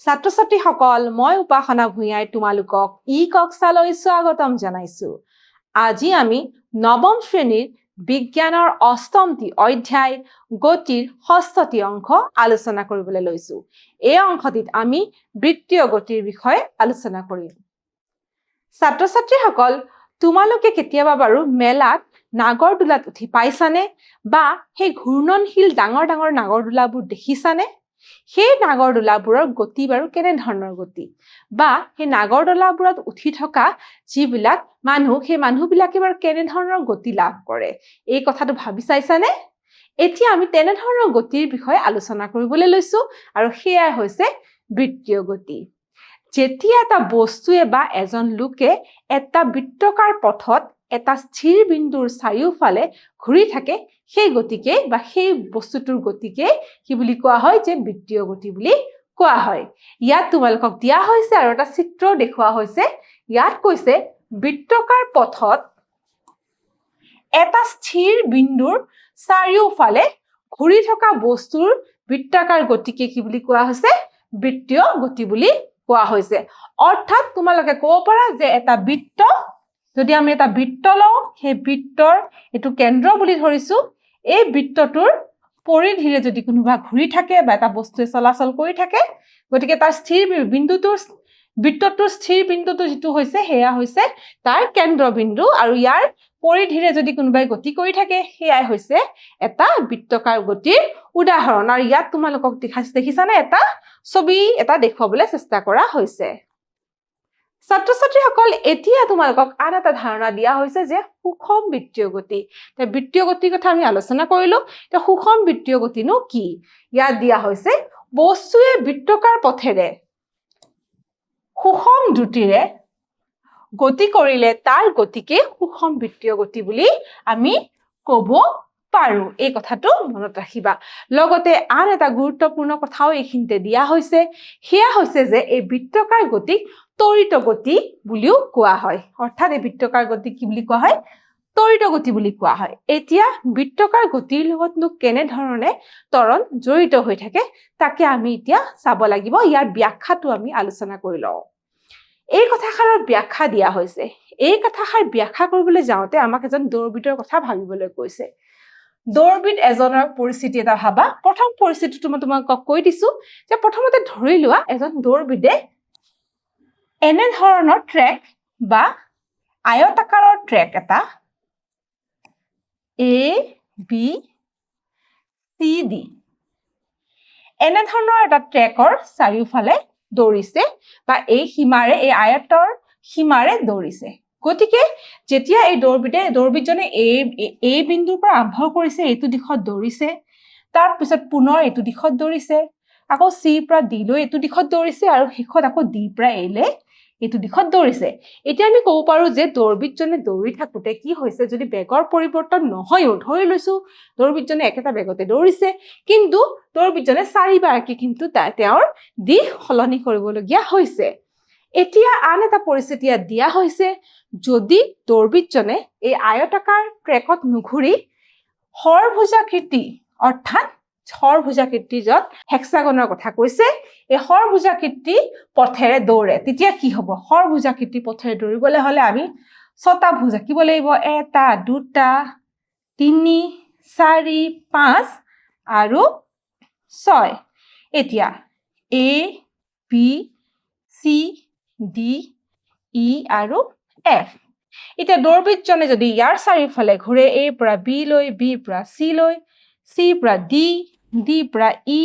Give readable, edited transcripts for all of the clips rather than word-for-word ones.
ছাত্ৰ-ছাত্ৰীসকল মই উপাসনা ভূঞাই তোমালোকক কক্সালৈ স্বাগতম জনাইছো। আজি আমি নৱম শ্ৰেণীৰ বিজ্ঞানৰ অষ্টমটি অধ্যায় গতিৰ ষষ্ঠটি অংশ আলোচনা কৰিবলৈ লৈছো। এই অংশটিত আমি বৃত্তীয় গতিৰ বিষয়ে আলোচনা কৰিম। ছাত্ৰ-ছাত্ৰীসকল তোমালোকে কেতিয়াবা বাৰু মেলাত নাগৰদোলাত উঠি পাইছানে বা সেই ঘূৰ্ণনশীল ডাঙৰ ডাঙৰ নাগৰদোলাবোৰ দেখিছানে? সেই নাগৰদোলাবোৰৰ গতি বাৰু কেনে ধৰণৰ গতি বা সেই নাগৰদোলাবোৰত উঠি থকা যিবিলাক মানুহ সেই মানুহবিলাকে বাৰু কেনে ধৰণৰ গতি লাভ কৰে এই কথাটো ভাবি চাইছানে? এতিয়া আমি তেনে ধৰণৰ গতিৰ বিষয়ে আলোচনা কৰিবলৈ লৈছো আৰু সেয়াই হৈছে বৃত্তীয় গতি। যেতিয়া এটা বস্তুৱে বা এজন লোকে এটা বৃত্তাকাৰ পথত এটা স্থিৰ বিন্দুৰ চাৰিওফালে ঘূৰি থাকে সেই গতিকে বা সেই বস্তুটোৰ গতিকে কি বুলি কোৱা হয় যে বৃত্তীয় গতি বুলি কোৱা হয়। ইয়াত তোমালোকক দিয়া হৈছে আৰু এটা চিত্ৰ দেখুওৱা হৈছে। ইয়াত কৈছে বৃত্তাকাৰ পথত এটা স্থিৰ বিন্দুৰ চাৰিওফালে ঘূৰি থকা বস্তুৰ বৃত্তাকাৰ গতিকে কি বুলি কোৱা হৈছে বৃত্তীয় গতি বুলি কোৱা হৈছে। অৰ্থাৎ তোমালোকে ক'ব পাৰা যে এটা বৃত্ত, যদি আমি এটা বৃত্ত লওঁ সেই বৃত্তৰ এটো কেন্দ্ৰ বুলি ধৰিছো, এই বৃত্তটোৰ পৰিধিৰে যদি কোনোবা ঘূৰি থাকে বা এটা বস্তুৱে চলাচল কৰি থাকে গতিকে তাৰ স্থিৰ বিন্দুটোৰ বৃত্তটোৰ স্থিৰ বিন্দুটো যেটো হৈছে সেয়া হৈছে তাৰ কেন্দ্ৰবিন্দু আৰু ইয়াৰ পৰিধিৰে যদি কোনোবাই গতি কৰি থাকে সেয়াই হৈছে এটা বৃত্তাকাৰ গতিৰ উদাহৰণ। আৰু ইয়াত তোমালোকক দেখিছানে এটা ছবি এটা দেখুৱাবলৈ চেষ্টা কৰা হৈছে। ছাত্ৰ-ছাত্ৰীসকল এতিয়া তোমালোকক আন এটা ধাৰণা দিয়া হৈছে যে সুষম বৃত্তীয় গতি। বৃত্তীয় গতিৰ কথা আমি আলোচনা কৰিলো। সুষম বৃত্তীয় গতিনো কি? ইয়াত দিয়া হৈছে বস্তুৱে বৃত্তাকাৰ পথেৰে সুষম দ্ৰুতিৰে গতি কৰিলে তাৰ গতিকে সুষম বৃত্তীয় গতি বুলি আমি ক'ব পাৰো। এই কথাটো মনত ৰাখিবা। লগতে আন এটা গুৰুত্বপূৰ্ণ কথাও এইখিনিতে দিয়া হৈছে, সেয়া হৈছে যে এই বৃত্তাকাৰ গতিক ত্বৰিত গতি বুলিও কোৱা হয়। অৰ্থাৎ এই বৃত্তাকাৰ গতি কি বুলি কোৱা হয়? ত্বৰিত গতি বুলি কোৱা হয়। এতিয়া বৃত্তাকাৰ গতিৰ লগতনো কেনে ধৰণে ত্বৰণ জড়িত হৈ থাকে তাকে আমি এতিয়া চাব লাগিব। ইয়াৰ ব্যাখ্যাটো আমি আলোচনা কৰি লওঁ। এই কথাষাৰৰ ব্যাখ্যা দিয়া হৈছে। এই কথাষাৰ ব্যাখ্যা কৰিবলৈ যাওঁতে আমাক এজন দৌৰবিদৰ কথা ভাবিবলৈ কৈছে। দৌৰবিদ এজনৰ পৰিস্থিতি এটা ভাবা। প্ৰথম পৰিস্থিতিটো মই তোমালোকক কৈ দিছো যে প্ৰথমতে ধৰি লোৱা এজন দৌৰবিদে এনে ধৰণৰ ট্ৰেক বা আয়তাকাৰৰ ট্ৰেক এটা ABCD এনে ধৰণৰ এটা ট্ৰেকৰ চাৰিওফালে দৌৰিছে বা এই সীমাৰে এই আয়তৰ সীমাৰে দৌৰিছে। গতিকে যেতিয়া এই দৌৰবিদজনে এই বিন্দুৰ পৰা আৰম্ভ কৰিছে, এইটো দিশত দৌৰিছে, তাৰ পিছত পুনৰ এইটো দিশত দৌৰিছে, আকৌ C পৰা D লৈ এইটো দিশত দৌৰিছে আৰু শেষত আকৌ D পৰা A লৈ এইটো দিশত দৌৰিছে। এতিয়া আমি ক'ব পাৰো যে দৌৰবিদজনে দৌৰি থাকোতে কি হৈছে, যদি বেগৰ পৰিৱৰ্তন নহয়ও, ধৰি লৈছো দৌৰবিদজনে একেটা বেগতে দৌৰিছে কিন্তু দৌৰবিদজনে চাৰিবাৰকৈ কিন্তু তেওঁৰ দিশ সলনি কৰিবলগীয়া হৈছে। এতিয়া আন এটা পৰিস্থিতি ইয়াত দিয়া হৈছে, যদি দৌৰবিদজনে এই আয়তাকাৰ ট্ৰেকত নুঘূৰি ষড়ভুজাকৃতি অৰ্থাৎ ষড়ভুজাকৃতি য'ত হেক্সাগনৰ কথা কৈছে, এই ষড়ভুজাকৃতি পথেৰে দৌৰে তেতিয়া কি হ'ব? ষড়ভুজাকৃতি পথেৰে দৌৰিবলৈ হ'লে আমি 6টা ভুজ আঁকিব লাগিব। 1 2 3 4 5 আৰু 6। এতিয়া A B C D E আৰু F। এতিয়া দৌৰবিদজনে যদি ইয়াৰ চাৰিওফালে ঘূৰে, A পৰা B লৈ, B পৰা C লৈ, C পৰা D, D পৰা E,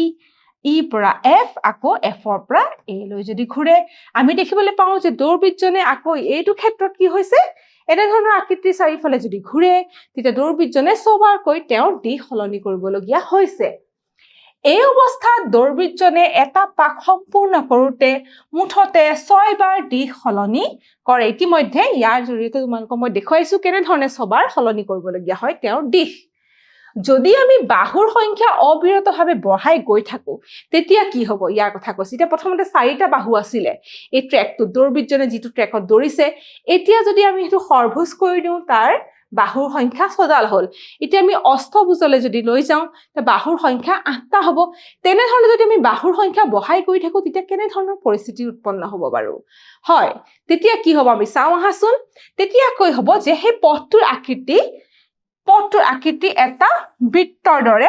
E পৰা F, আকৌ F পৰা A লৈ যদি ঘূৰে, আমি দেখিবলৈ পাওঁ যে দৌৰবিদজনে আকৌ এইটো ক্ষেত্ৰত কি হৈছে, এনে ধৰণৰ আকৃতিৰ চাৰিওফালে যদি ঘূৰে তেতিয়া দৌৰবিদজনে 6বাৰকৈ তেওঁৰ দিশ সলনি কৰিবলগীয়া হৈছে। এই অৱস্থাত দৌৰবিদজনে এটা পাক সম্পূৰ্ণ কৰোতে মুঠতে 6বাৰ দিশ সলনি কৰে। ইতিমধ্যে ইয়াৰ জৰিয়তে তোমালোকক মই দেখুৱাইছো কেনে ধৰণে 6বাৰ সলনি কৰিবলগীয়া হয় তেওঁৰ দিশ। যদি আমি বাহুৰ সংখ্যা অবিৰতভাৱে বঢ়াই গৈ থাকো তেতিয়া কি হ'ব ইয়াৰ কথা কৈছে। এতিয়া প্ৰথমতে 4টা বাহু আছিলে এই ট্ৰেকটো, দৌৰবিদজনে যিটো ট্ৰেকত দৌৰিছে, এতিয়া যদি আমি সেইটো সৰভুজ কৰি দিওঁ তাৰ বাহুৰ সংখ্যা 6ডাল হ'ল এতিয়া আমি অষ্টভুজলৈ যদি লৈ যাওঁ তে বাহুৰ সংখ্যা 8টা হ'ব তেনে ধৰণে যদি আমি বাহুৰ সংখ্যা বঢ়াই গৈ থাকো তেতিয়া কেনে ধৰণৰ পৰিস্থিতি উৎপন্ন হ'ব বাৰু হয় তেতিয়া কি হ'ব আমি চাওঁ আহাচোন তেতিয়া কৈ হ'ব যে সেই পথটোৰ আকৃতি এটা বৃত্তৰ দৰে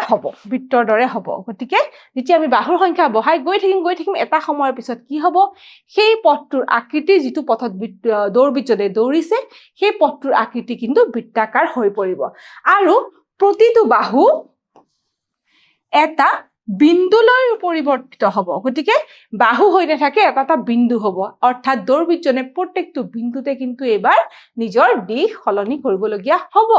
হ'ব গতিকে যেতিয়া আমি বাহুৰ সংখ্যা বঢ়াই গৈ থাকিম এটা সময়ৰ পিছত কি হ'ব সেই পথটোৰ আকৃতি যিটো পথত দৌৰবিদজনে দৌৰিছে সেই পথটোৰ আকৃতি কিন্তু বৃত্তাকাৰ হৈ পৰিব আৰু প্ৰতিটো বাহু এটা বিন্দুলৈ পৰিৱৰ্তিত হ'ব গতিকে বাহু হৈ নাথাকে এটা বিন্দু হ'ব অৰ্থাৎ দৌৰবিদজনে প্ৰত্যেকটো বিন্দুতে কিন্তু এবাৰ নিজৰ দিশ সলনি কৰিবলগীয়া হ'ব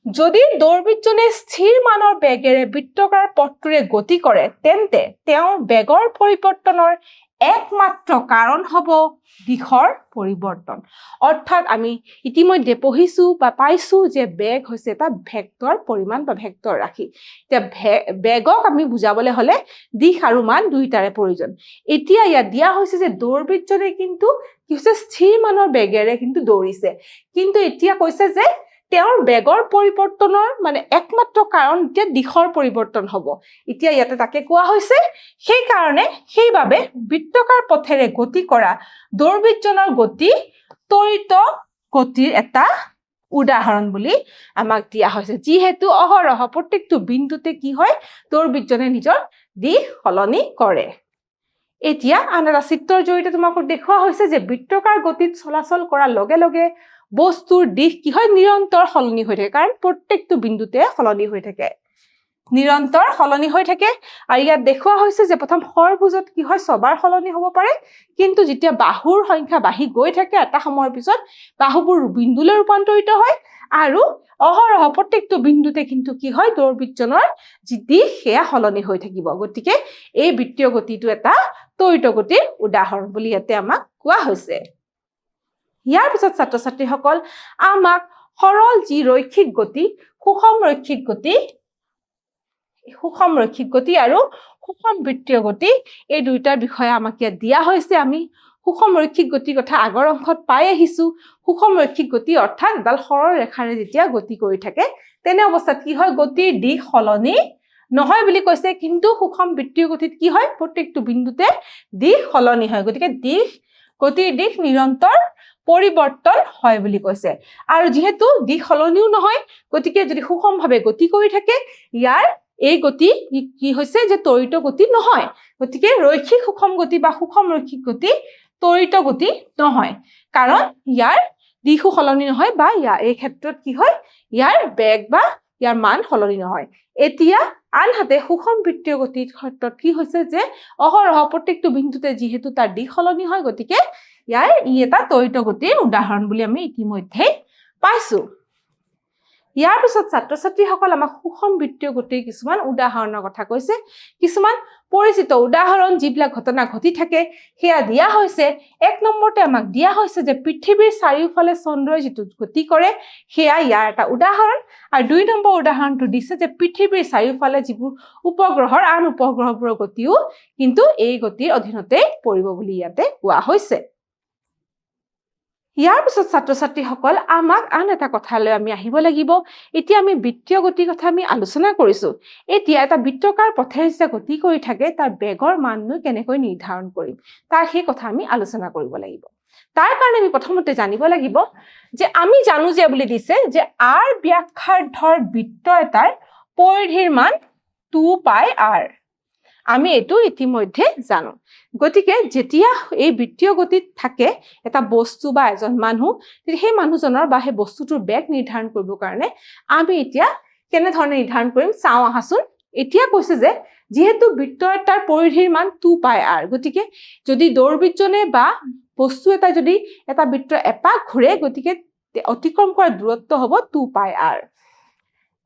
যদি দৌৰবিদজনে স্থিৰ মানৰ বেগেৰে বৃত্তাকাৰ পথটোৰে গতি কৰে তেন্তে তেওঁৰ বেগৰ পৰিৱৰ্তনৰ একমাত্ৰ কাৰণ হ'ব দিশৰ পৰিৱৰ্তন অৰ্থাৎ আমি ইতিমধ্যে পঢ়িছো বা পাইছো যে বেগ হৈছে এটা ভেক্টৰ পৰিমাণ বা ভেক্টৰ ৰাশি এতিয়া বেগক আমি বুজাবলৈ হলে দিশ আৰু মান দুইটাৰে প্ৰয়োজন এতিয়া ইয়াত দিয়া হৈছে যে দৌৰবিদজনে কিন্তু কি হৈছে স্থিৰ মানৰ বেগেৰে কিন্তু দৌৰিছে কিন্তু এতিয়া কৈছে যে তেওঁৰ বেগৰ পৰিৱৰ্তনৰ মানে একমাত্ৰ কাৰণ যে দিশৰ পৰিৱৰ্তন হ'ব এতিয়া ইয়াতে তাকে কোৱা হৈছে সেইবাবে বৃত্তাকাৰ পথেৰে গতি কৰা দৌৰবিদজনৰ গতি ত্বৰিত গতিৰ এটা উদাহৰণ বুলি আমাক দিয়া হৈছে যিহেতু অহৰহ প্ৰত্যেকটো বিন্দুতে কি হয় দৌৰবিদজনে নিজৰ দিশ সলনি কৰে এতিয়া আন এটা চিত্ৰৰ জৰিয়তে তোমাক দেখুওৱা হৈছে যে বৃত্তাকাৰ গতিত চলাচল কৰাৰ লগে লগে বস্তুৰ দিশ কি হয় নিৰন্তৰ সলনি হৈ থাকে কাৰণ প্ৰত্যেকটো বিন্দুতে সলনি হৈ থাকে নিৰন্তৰ সলনি হৈ থাকে আৰু ইয়াত দেখুওৱা হৈছে যে প্ৰথম ষড়ভুজত কি হয় ছবাৰ সলনি হ'ব পাৰে কিন্তু যেতিয়া বাহুৰ সংখ্যা বাঢ়ি গৈ থাকে এটা সময়ৰ পিছত বাহুবোৰ বিন্দুলৈ ৰূপান্তৰিত হয় আৰু অহৰহ প্ৰত্যেকটো বিন্দুতে কিন্তু কি হয় দৌৰবিদজনৰ যি দিশ সেয়া সলনি হৈ থাকিব গতিকে এই বৃত্তীয় গতিটো এটা ত্বৰিত গতিৰ উদাহৰণ বুলি ইয়াতে আমাক কোৱা হৈছে ইয়াৰ পিছত ছাত্ৰ-ছাত্ৰীসকল আমাক সৰল যি ৰৈখিক গতি সুষম ৰৈখিক গতি আৰু সুষম বৃত্তীয় গতি এই দুইটাৰ বিষয়ে আমাক ইয়াত দিয়া হৈছে আমি সুষম ৰৈখিক গতিৰ কথা আগৰ অংশত পাই আহিছো সুষম ৰৈখিক গতি অৰ্থাৎ এডাল সৰল ৰেখাৰে যেতিয়া গতি কৰি থাকে তেনে অৱস্থাত কি হয় গতিৰ দিশ সলনি নহয় বুলি কৈছে কিন্তু সুষম বৃত্তীয় গতিত কি হয় প্ৰত্যেকটো বিন্দুতে দিশ সলনি হয় গতিকে গতিৰ দিশ নিৰন্তৰ পৰিৱৰ্তন হয় বুলি কৈছে আৰু যেহেতু দিশ সলনিও নহয় গতিকে যদি সুষমভাৱে গতি কৰি থাকে ইয়াৰ এই গতি কি হৈছে যে ত্বৰিত গতি নহয় গতিকে ৰৈখিক সুষম গতি বা সুষম ৰৈখিক গতি ত্বৰিত গতি নহয় কাৰণ ইয়াৰ দিশো সলনি নহয় বা এই ক্ষেত্ৰত কি হয় ইয়াৰ বেগ বা ইয়াৰ মান সলনি নহয় এতিয়া আনহাতে সুষম বৃত্তীয় গতিৰ ক্ষেত্ৰত কি হৈছে যে অহৰহ প্ৰত্যেকটো বিন্দুতে যিহেতু তাৰ দিশ সলনি হয় গতিকে ই এটা ত্বৰিত গতিৰ উদাহৰণ বুলি আমি ইতিমধ্যে পাইছো ইয়াৰ পিছত ছাত্ৰ-ছাত্ৰীসকল আমাক সুষম বৃত্তীয় গতিৰ কিছুমান উদাহৰণৰ কথা কৈছে কিছুমান পৰিচিত উদাহৰণ যিবিলাক ঘটনা ঘটি থাকে সেয়া দিয়া হৈছে এক নম্বৰতে আমাক দিয়া হৈছে যে পৃথিৱীৰ চাৰিওফালে চন্দ্ৰই যিটো গতি কৰে সেয়া ইয়াৰ এটা উদাহৰণ আৰু দুই নম্বৰ উদাহৰণটো দিছে যে পৃথিৱীৰ চাৰিওফালে যিবোৰ উপগ্ৰহৰ আন উপগ্ৰহবোৰৰ গতিও কিন্তু এই গতিৰ অধীনতে পৰিব বুলি ইয়াতে কোৱা হৈছে ইয়াৰ পিছত ছাত্ৰ-ছাত্ৰীসকল আমাক আন এটা কথালৈ আমি আহিব লাগিব এতিয়া আমি বৃত্তীয় গতিৰ কথা আমি আলোচনা কৰিছো এতিয়া এটা বৃত্তাকাৰ পথেৰে যেতিয়া গতি কৰি থাকে তাৰ বেগৰ মাননো কেনেকৈ নিৰ্ধাৰণ কৰিম তাৰ সেই কথা আমি আলোচনা কৰিব লাগিব তাৰ কাৰণে আমি প্ৰথমতে জানিব লাগিব যে আমি জানো যে বুলি দিছে যে r ব্যাসাৰ্ধৰ বৃত্ত এটাৰ পৰিধিৰ মান 2πr আমি এটো ইতিমধ্যে জানো গতিকে যেতিয়া এই বৃত্তীয় গতিত থাকে এটা বস্তু বা এজন মানুহ সেই মানুহজনৰ বা সেই বস্তুটোৰ বেগ নিৰ্ধাৰণ কৰিব কাৰণে আমি এতিয়া কেনে ধৰণে নিৰ্ধাৰণ কৰিম চাওঁ আহাচোন এতিয়া কৈছে যে যেহেতু বৃত্ত এটাৰ পৰিধিৰ মান 2πr গতিকে যদি দৌৰবিদজনে বা বস্তু এটা যদি এটা বৃত্ত এপাক ঘূৰে গতিকে অতিক্ৰম কৰা দূৰত্ব হ'ব 2πr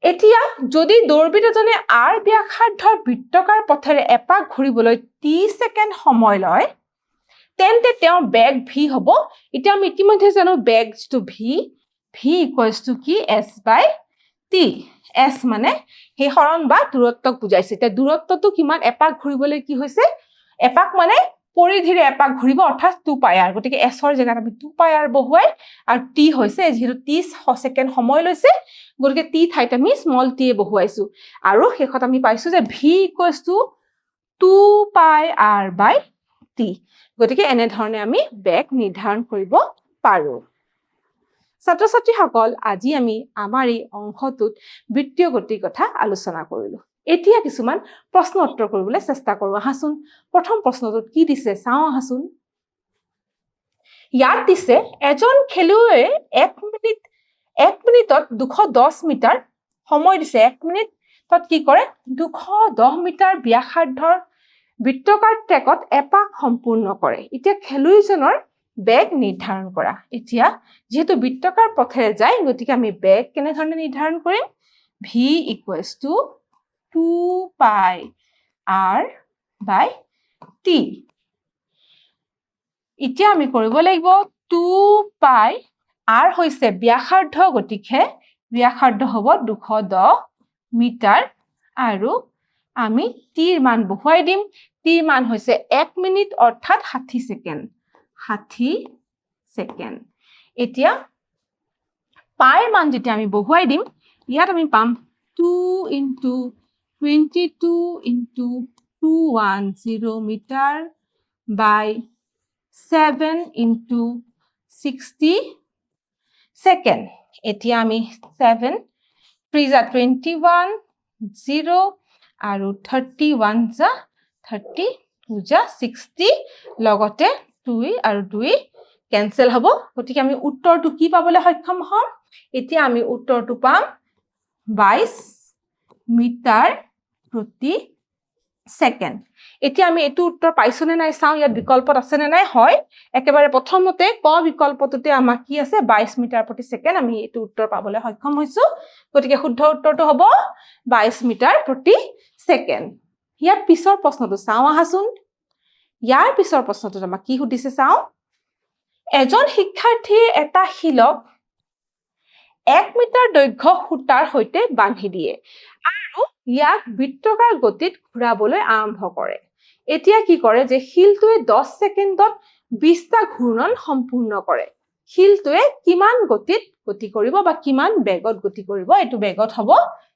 এতিয়া যদি দৌৰবিদ এজনে r ব্যাসাৰ্ধৰ বৃত্তাকাৰ পথেৰে এপাক ঘূৰিবলৈ 30 ছেকেণ্ড সময় লয় তেন্তে তেওঁৰ বেগ v হ'ব এতিয়া আমি ইতিমধ্যে জানো বেগ যেটো v কি s/t s মানে সেই হৰণ বা দূৰত্বক বুজাইছে এতিয়া দূৰত্বটো কিমান এপাক ঘূৰিবলৈ কি হৈছে এপাক মানে পৰিধিৰে এপাক ঘূৰিব অৰ্থাৎ 2 পাই r গতিকে s ৰ জায়গাত আমি 2 পাই r বহুৱাই আৰু t হৈছে যেহেতু 30 সেকেন্ড সময় লৈছে গতিকে t ঠাইত আমি স্মল t বহুৱাইছো আৰু শেষত আমি পাইছো যে v = 2 পাই r by t গতিকে এনে ধৰণে আমি বেগ নিৰ্ধাৰণ কৰিব পাৰো ছাত্ৰ ছাত্ৰীসকল আজি আমি আমাৰ এই অংশটোত বৃত্তীয় গতিৰ কথা আলোচনা কৰিলো এতিয়া কিছুমান প্ৰশ্ন উত্তৰ কৰিবলৈ চেষ্টা কৰো আহাচোন প্ৰথম প্ৰশ্নটোত কি দিছে চাও আহাচোন ইয়াত দিছে এজন খেলুৱৈয়ে 1 মিনিটত 210 মিটাৰ সময় দিছে 1 মিনিটত কি কৰে 210 মিটাৰ ব্যাসাৰ্ধৰ বৃত্তাকাৰ ট্ৰেকত এপাক সম্পূৰ্ণ কৰে এতিয়া খেলুৱৈজনৰ বেগ নিৰ্ধাৰণ কৰা এতিয়া যেহেতু বৃত্তাকাৰ পথেৰে যায় গতিকে আমি বেগ কেনে ধৰণে নিৰ্ধাৰণ কৰিম v = 2 পাই r by t এতিয়া আমি কৰিব লাগিব 2 পাই r হৈছে ব্যাসাৰ্ধ গতিকে ব্যাসাৰ্ধ হ'ব 210 মিটাৰ আৰু আমি t ৰ মান বহুৱাই দিম t ৰ মান হৈছে 1 মিনিট অৰ্থাৎ 60 সেকেন্ড 60 সেকেন্ড এতিয়া পাই ৰ মান যেতিয়া আমি বহুৱাই দিম ইয়াত আমি পাম 2 * 22 * 210 মিটাৰ by 7 * 60 সেকেন্ড এতিয়া আমি 7 3 * 21 0 আৰু 31 * 30 2 * 60 লগতে 2 আৰু 2 কেনসেল হ'ব গতিকে আমি উত্তৰটো কি পাবলৈ সক্ষম হ'ম এতিয়া আমি উত্তৰটো পাম 22 মিটাৰ প্ৰতি সেকেন্ড এতিয়া আমি এটো উত্তৰ পাইছনে নাই চাও ইয়াত বিকল্পত আছে নে নাই হয় একেবাৰে প্ৰথমতে ক বিকল্পটোতে আমাৰ কি আছে 22 মিটাৰ প্ৰতি সেকেন্ড আমি এটো উত্তৰ পাবলৈ সক্ষম হৈছো গতিকে শুদ্ধ উত্তৰটো হ'ব 22 মিটাৰ প্ৰতি সেকেন্ড ইয়াৰ পিছৰ প্ৰশ্নটো চাও আহাচোন ইয়াৰ পিছৰ প্ৰশ্নটো আমাক কি সুধিছে চাও এজন শিক্ষাৰ্থীয়ে এটা শিলক 1 মিটাৰ দৈৰ্ঘ্য সূতাৰ সৈতে বান্ধি দিয়ে আৰু ইয়াক বৃত্তাকাৰ গতিত ঘূৰাবলৈ আৰম্ভ কৰে এতিয়া কি কৰে যে শিলটোৱে 10 সেকেন্ডত 20টা ঘূৰ্ণন সম্পূৰ্ণ কৰে শিলটোৱে কিমান গতিত গতি কৰিব বা কিমান বেগত গতি কৰিব এটো বেগত হ'ব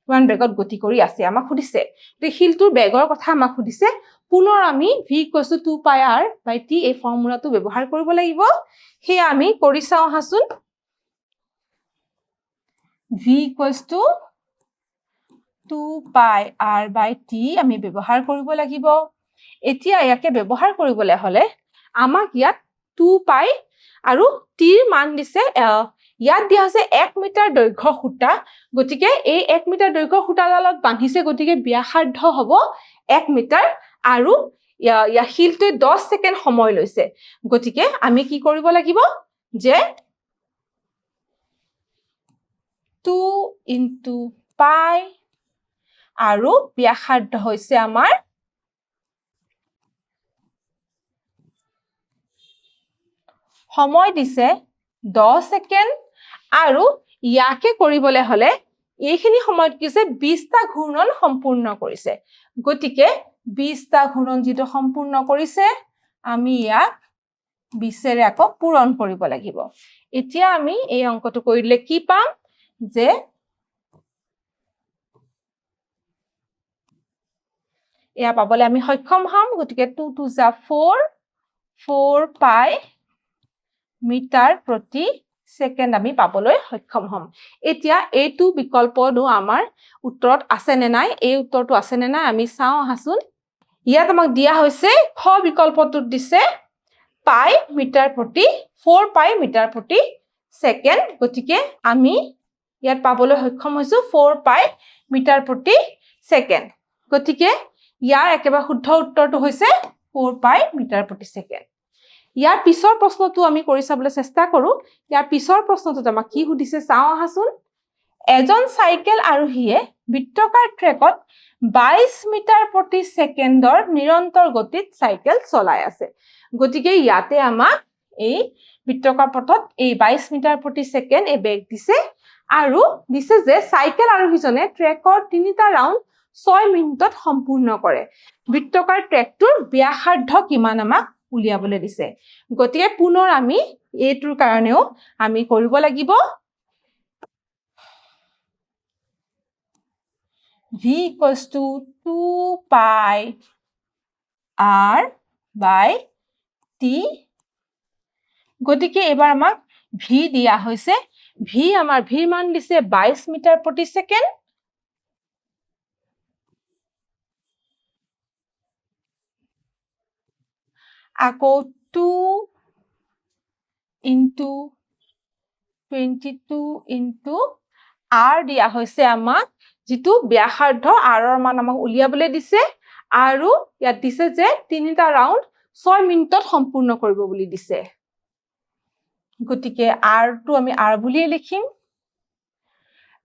কিমান বেগত গতি কৰি আছে আমাক সুধিছে তে শিলটোৰ বেগৰ কথা আমাক সুধিছে পুনৰ আমি v = 2 পাই r by t এই ফৰ্মুলাটো ব্যৱহাৰ কৰিব লাগিব হে আমি কৰি চাও হাসুন v = 2 পাই r by t আমি ব্যৱহাৰ কৰিব লাগিব এতিয়া ইয়াকে ব্যৱহাৰ কৰিবলৈ হলে আমাক ইয়াত 2 পাই আৰু t ৰ মান দিছে ইয়াত দিয়া আছে 1 মিটাৰ দৈৰ্ঘ্য সূতা গতিকে এই 1 মিটাৰ দৈৰ্ঘ্য সূতাডালত বান্ধিছে গতিকে ব্যাসাৰ্ধ হ'ব 1 মিটাৰ আৰু ইয়া শিলটোৱে 10 সেকেন্ড সময় লৈছে গতিকে আমি কি কৰিব লাগিব যে 2 * পাই আৰু ব্যাসাৰ্ধ হৈছে আমাৰ সময় দিছে 10 সেকেন্ড আৰু ইয়াকে কৰিবলৈ হলে এইখিনি সময়ত কিছে 20টা ঘূৰ্ণন সম্পূৰ্ণ কৰিছে গতিকে 20টা ঘূৰ্ণন যেটো সম্পূৰ্ণ কৰিছে আমি ইয়াক 20 ৰে আকৌ পূৰণ কৰিব লাগিব এতিয়া আমি এই অংকটো কৰিলে কি পাম যে এয়া পাবলে আমি সক্ষম হম গতিকে 2 * 2 = 4 4 পাই মিটাৰ প্ৰতি সেকেন্ড আমি পাবলৈ সক্ষম হম এতিয়া এইটো বিকল্পটো আমাৰ উত্তৰত আছে নে নাই এই উত্তৰটো আছে নে নাই আমি চাও হাসুন ইয়াত আমাক দিয়া হৈছে খ বিকল্পটোত দিছে পাই মিটাৰ প্ৰতি 4 পাই মিটাৰ প্ৰতি সেকেন্ড গতিকে আমি ইয়াত পাবলৈ সক্ষম হৈছো 4 পাই মিটাৰ প্ৰতি সেকেন্ড গতিকে ইয়াৰ একেবাৰে শুদ্ধ উত্তৰটো হৈছে 4 পাই মিটাৰ প্ৰতি সেকেন্ড ইয়াৰ পিছৰ প্ৰশ্নটো আমি কৰি চাবলৈ চেষ্টা কৰো ইয়াৰ পিছৰ প্ৰশ্নটোত আমাক কি সুধিছে চাও আহাচোন এজন সাইকেল আৰোহীয়ে বৃত্তাকাৰ ট্ৰেকত 22 মিটাৰ প্ৰতি সেকেন্ডৰ নিৰন্তৰ গতিত সাইকেল চলাই আছে গতিকে ইয়াতে আমাক এই বৃত্তাকাৰ পথত এই 22 মিটাৰ প্ৰতি সেকেন্ড এই বেগ দিছে আৰু দিছে যে সাইকেল আৰোহীজনে ট্ৰেকৰ 3টা ৰাউন্ড 6 মিনিটত সম্পূৰ্ণ কৰে বৃত্তাকাৰ ট্ৰেকটোৰ ব্যাসাৰ্ধ কিমান আমাক উলিয়াবলৈ দিছে গতিকে পুনৰ আমি এইটোৰ কাৰণেও আমি কৰিব লাগিব v equals to 2 pi r by t গতিকে এবাৰ আমাক v দিয়া হৈছে v আমাৰ v মান দিছে 22 মিটাৰ প্ৰতি সেকেন্ড আকৌ 2 into 22 into r দিয়া হৈছে আমাক যেটো ব্যাসাৰ্ধ r ৰ মান আমাক উলিয়াবলৈ দিছে আৰু ইয়াত দিছে যে তিনিটা ৰাউন্ড 6 মিনিটত সম্পূৰ্ণ কৰিব বুলি দিছে গতিকে r টো আমি r বুলিয়ে লিখিম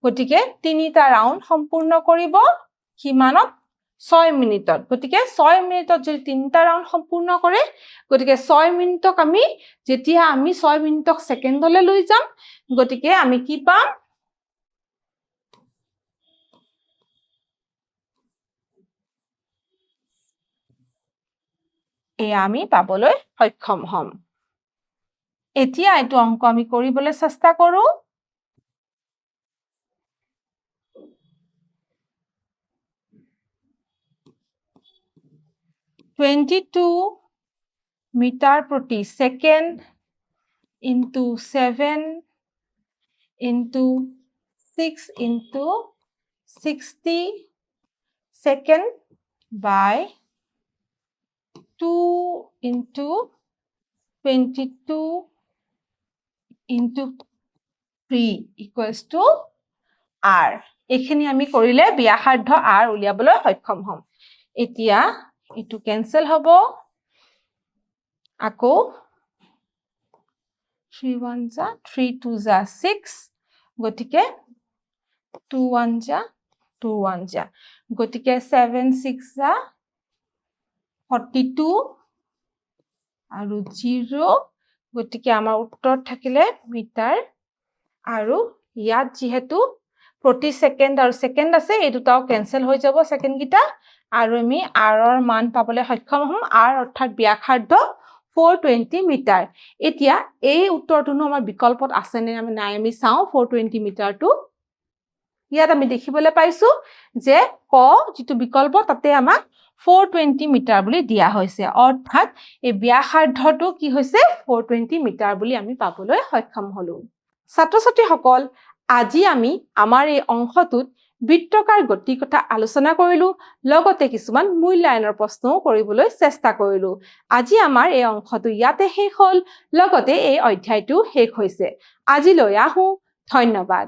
গতিকে তিনিটা ৰাউন্ড সম্পূৰ্ণ কৰিব কিমানত 6 মিনিটত গতিকে 6 মিনিটত যদি তিনিটা ৰাউন্ড সম্পূৰ্ণ কৰে গতিকে 6 মিনিটক আমি যেতিয়া আমি 6 মিনিটক সেকেন্ডলৈ লৈ যাম গতিকে আমি কি পাম আমি পাবলৈ সক্ষম হম এতিয়া এটো অংক আমি কৰিবলৈ চেষ্টা কৰো (22 মিটাৰ প্ৰতি second into 7 into 6 into 60 second by 2 into 22 into 3 equals to r এখিনি আমি কৰিলে ব্যাসাৰ্ধ r উলিয়াবলৈ সক্ষম হম এতিয়া এটো ক্যান্সেল হ'ব আকৌ 3 1 যা 3 2 যা 6 গতিকে 2 1 যা 2 1 যা গতিকে 7 6 যা 42 আৰু 0 গতিকে আমাৰ উত্তৰ থাকিলে মিটাৰ আৰু ইয়াত যেহেতু প্ৰতি সেকেন্ড আৰু সেকেন্ড আছে এই দুটাও ক্যান্সেল হৈ যাব সেকেন্ড গিটা আৰু আমি r ৰ মান পাবলৈ সক্ষম হম r অৰ্থাৎ ব্যাসাৰ্ধ 420 মিটাৰ এতিয়া এই উত্তৰটোনো আমাৰ বিকল্পত আছে নে নাই আমি চাও 420 মিটাৰটো ইয়াত আমি দেখিবলৈ পাইছো যে ক যেটো বিকল্প তাতে আমাক 420 মিটাৰ বুলি দিয়া হৈছে অৰ্থাৎ এই ব্যাসাৰ্ধটো কি হৈছে 420 মিটাৰ বুলি আমি পাবলৈ সক্ষম হলো ছাত্ৰ ছাত্ৰী সকল আজি আমি আমাৰ এই অংশটোত বৃত্তাকাৰ গতিৰ কথা আলোচনা কৰিলো লগতে কিছুমান মূল্যায়নৰ প্ৰশ্নও কৰিবলৈ চেষ্টা কৰিলো আজি আমাৰ এই অংশটো ইয়াতে শেষ হল লগতে এই অধ্যায়টো শেষ হৈছে আজিলৈ আহো ধন্যবাদ